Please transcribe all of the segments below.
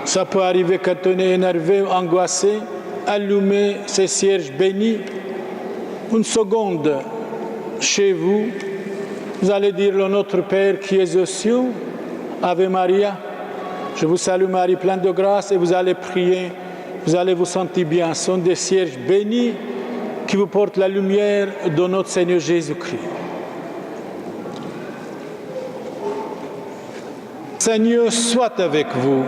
Ça peut arriver quand on est énervé, angoissé, allumer ces cierges bénis. Une seconde chez vous, vous allez dire le Notre Père qui est aux cieux, Ave Maria. Je vous salue Marie, pleine de grâce, et vous allez prier. Vous allez vous sentir bien. Ce sont des cierges bénis qui vous portent la lumière de notre Seigneur Jésus-Christ. Seigneur soit avec vous.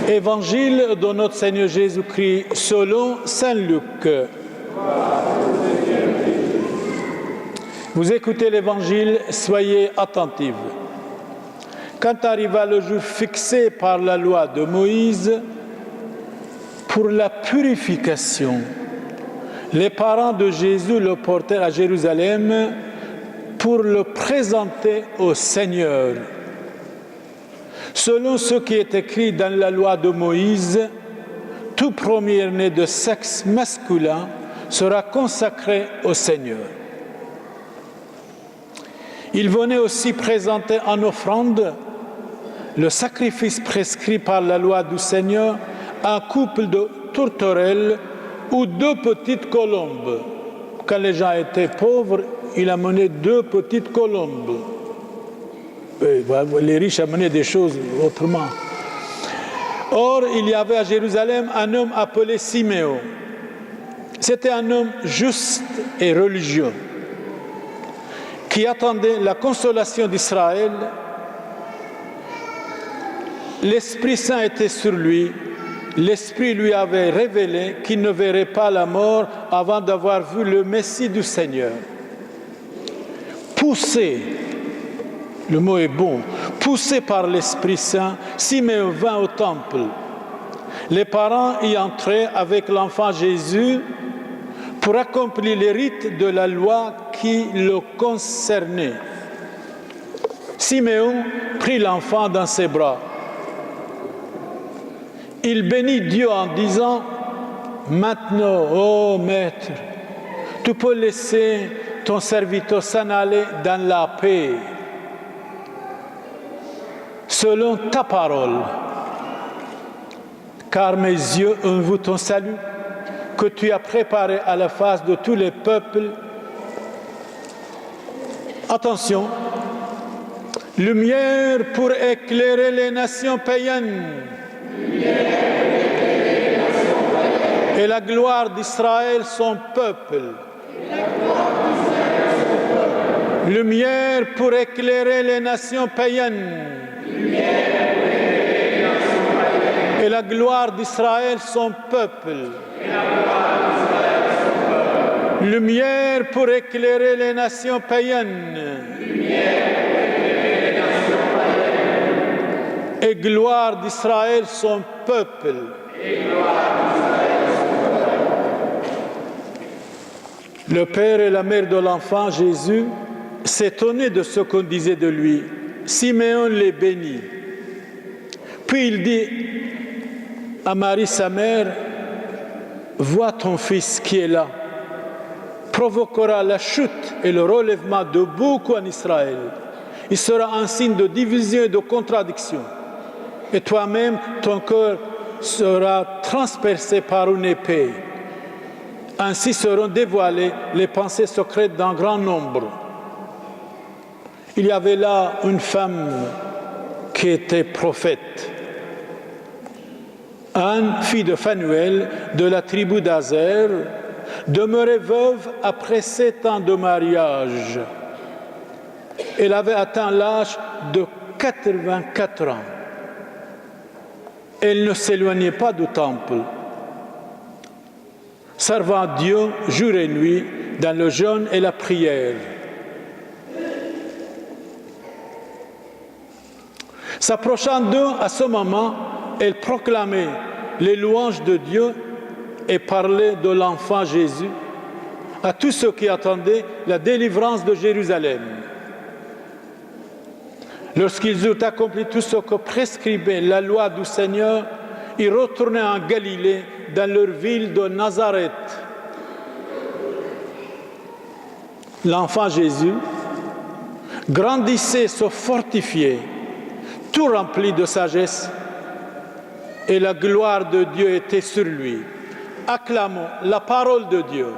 Évangile de notre Seigneur Jésus-Christ selon Saint Luc. Vous écoutez l'Évangile, soyez attentifs. Quand arriva le jour fixé par la loi de Moïse pour la purification, les parents de Jésus le portèrent à Jérusalem pour le présenter au Seigneur. Selon ce qui est écrit dans la loi de Moïse, tout premier-né de sexe masculin sera consacré au Seigneur. Il venait aussi présenter en offrande le sacrifice prescrit par la loi du Seigneur, un couple de tourterelles ou 2 petites colombes. Quand les gens étaient pauvres, il amenait 2 petites colombes. Les riches amenaient des choses autrement. Or, il y avait à Jérusalem un homme appelé Siméon. C'était un homme juste et religieux qui attendait la consolation d'Israël. L'Esprit Saint était sur lui. L'Esprit lui avait révélé qu'il ne verrait pas la mort avant d'avoir vu le Messie du Seigneur. Poussé, le mot est bon, poussé par l'Esprit Saint, Siméon vint au temple. Les parents y entraient avec l'enfant Jésus pour accomplir les rites de la loi qui le concernaient. Siméon prit l'enfant dans ses bras. Il bénit Dieu en disant « Maintenant, ô Maître, tu peux laisser ton serviteur s'en aller dans la paix, selon ta parole, car mes yeux ont vu ton salut, que tu as préparé à la face de tous les peuples. » Attention, lumière pour éclairer les nations païennes. Et la gloire d'Israël, son peuple. Lumière pour éclairer les nations païennes. Et la gloire d'Israël, son peuple. Lumière pour éclairer les nations païennes. Et gloire d'Israël, son peuple. Le père et la mère de l'enfant Jésus s'étonnaient de ce qu'on disait de lui. Siméon les bénit. Puis il dit à Marie, sa mère, « Vois ton fils qui est là, provoquera la chute et le relèvement de beaucoup en Israël. Il sera un signe de division et de contradiction. Et toi-même, ton cœur sera transpercé par une épée. Ainsi seront dévoilées les pensées secrètes d'un grand nombre. » Il y avait là une femme qui était prophète. Anne, fille de Phanuel, de la tribu d'Azer, demeurait veuve après 7 ans de mariage. Elle avait atteint l'âge de 84 ans. Elle ne s'éloignait pas du temple, servant Dieu jour et nuit dans le jeûne et la prière. S'approchant d'eux à ce moment, elle proclamait les louanges de Dieu et parlait de l'enfant Jésus à tous ceux qui attendaient la délivrance de Jérusalem. Lorsqu'ils eurent accompli tout ce que prescrivait la loi du Seigneur, ils retournaient en Galilée, dans leur ville de Nazareth. L'enfant Jésus grandissait, se fortifiait, tout rempli de sagesse, et la gloire de Dieu était sur lui. Acclamons la parole de Dieu.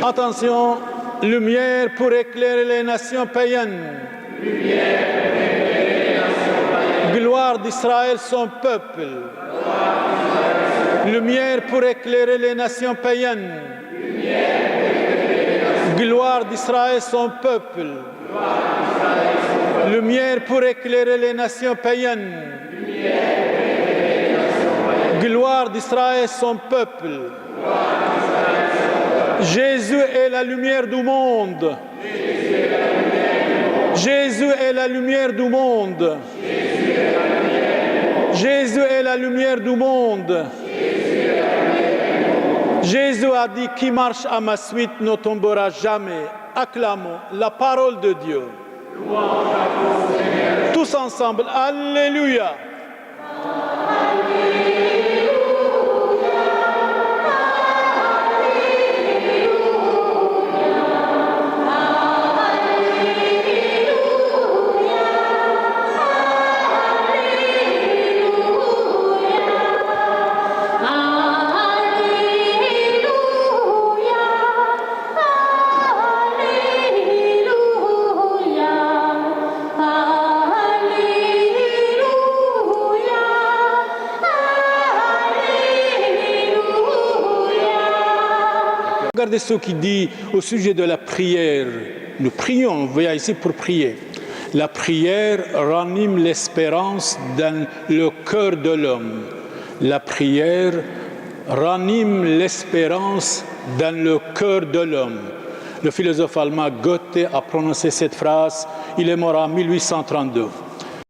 Attention, lumière pour éclairer les nations païennes. Gloire d'Israël, son peuple. Lumière pour éclairer les nations païennes. Gloire d'Israël, son peuple. Lumière pour éclairer les nations païennes. Gloire d'Israël, son peuple. Jésus est la lumière du monde. Jésus est la lumière du monde. Jésus est la lumière du monde. Jésus a dit, qui marche à ma suite ne tombera jamais. Acclamons la parole de Dieu. Tous ensemble, Alléluia. Regardez ce qu'il dit au sujet de la prière. Nous prions, on vient ici pour prier. La prière ranime l'espérance dans le cœur de l'homme. La prière ranime l'espérance dans le cœur de l'homme. Le philosophe allemand Goethe a prononcé cette phrase, il est mort en 1832.